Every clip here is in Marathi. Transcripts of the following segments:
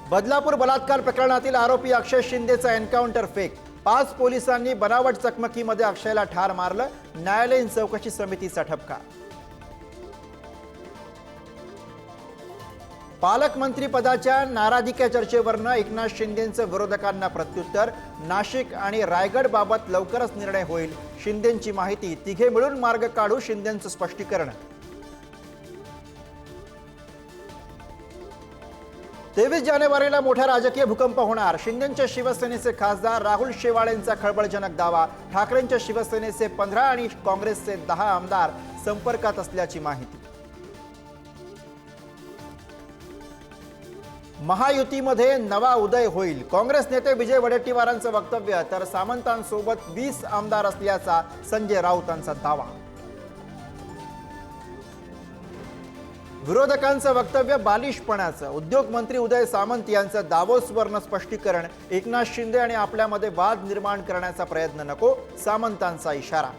बदलापूर बलात्कार प्रकरणातील आरोपी अक्षय शिंदेचा एन्काउंटर फेक। 5 पोलिसांनी बनावट चकमकीमध्ये अक्षयला ठार मारलं। न्यायालयीन चौकशी समितीचा ठपका। पालकमंत्री पदाच्या नाराधिक्या चर्चेवरनं एकनाथ शिंदेंचं विरोधकांना प्रत्युत्तर। नाशिक आणि रायगड बाबत लवकरच निर्णय होईल, शिंदेंची माहिती। तिघे मिळून मार्ग काढू, शिंदेंचं स्पष्टीकरण। 23 जानेवारीला मोठा राजकीय भूकंप होणार, शिंदेंच्या शिवसेनेचे खासदार राहुल शेवाळेंचा खळबळजनक दावा। ठाकरेंच्या शिवसेनेचे 15 आणि काँग्रेसचे 10 आमदार संपर्कात असल्याची माहिती। महायुतीमध्ये नवा उदय होईल, काँग्रेस नेते विजय वडेट्टीवारांचं वक्तव्य। तर सामंतांसोबत 20 आमदार असल्याचा संजय राऊतांचा दावा। विरोधकांचं वक्तव्य बालिशपणाचं, उद्योग मंत्री उदय सामंत यांचं दावोसवरनं स्पष्टीकरण। एकनाथ शिंदे आणि आपल्यामध्ये वाद निर्माण करण्याचा प्रयत्न नको, सामंतांचा इशारा।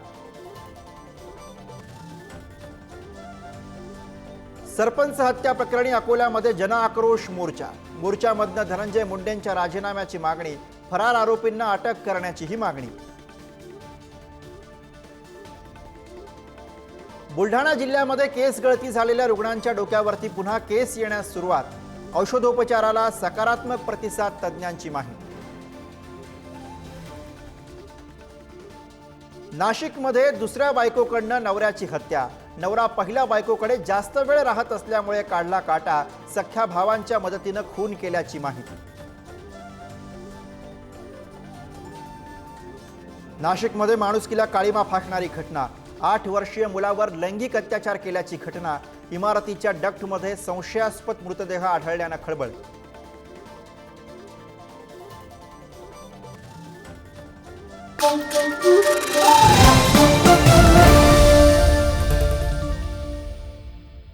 सरपंच हत्या प्रकरणी अकोल्यामध्ये जनआक्रोश मोर्चा। मोर्चामधनं धनंजय मुंडेंच्या राजीनाम्याची मागणी, फरार आरोपींना अटक करण्याचीही मागणी। बुलढाणा जिल्ह्यामध्ये केस गळती झालेल्या रुग्णांच्या डोक्यावरती पुन्हा केस येण्यास सुरुवात। औषधोपचाराला सकारात्मक प्रतिसाद, तज्ज्ञांची माहिती। नाशिकमध्ये दुसऱ्या बायकोकडनं नवऱ्याची हत्या। नवरा पहिल्या बायकोकडे जास्त वेळ राहत असल्यामुळे काढला काटा, सख्ख्या भावांच्या मदतीनं खून केल्याची माहिती। नाशिकमध्ये माणुसकीला काळीमा फासणारी घटना। 8 वर्षीय मुलावर लैंगिक अत्याचार केल्याची घटना। इमारतीच्या डक्टमध्ये संशयास्पद मृतदेह आढळल्यानं खळबळ।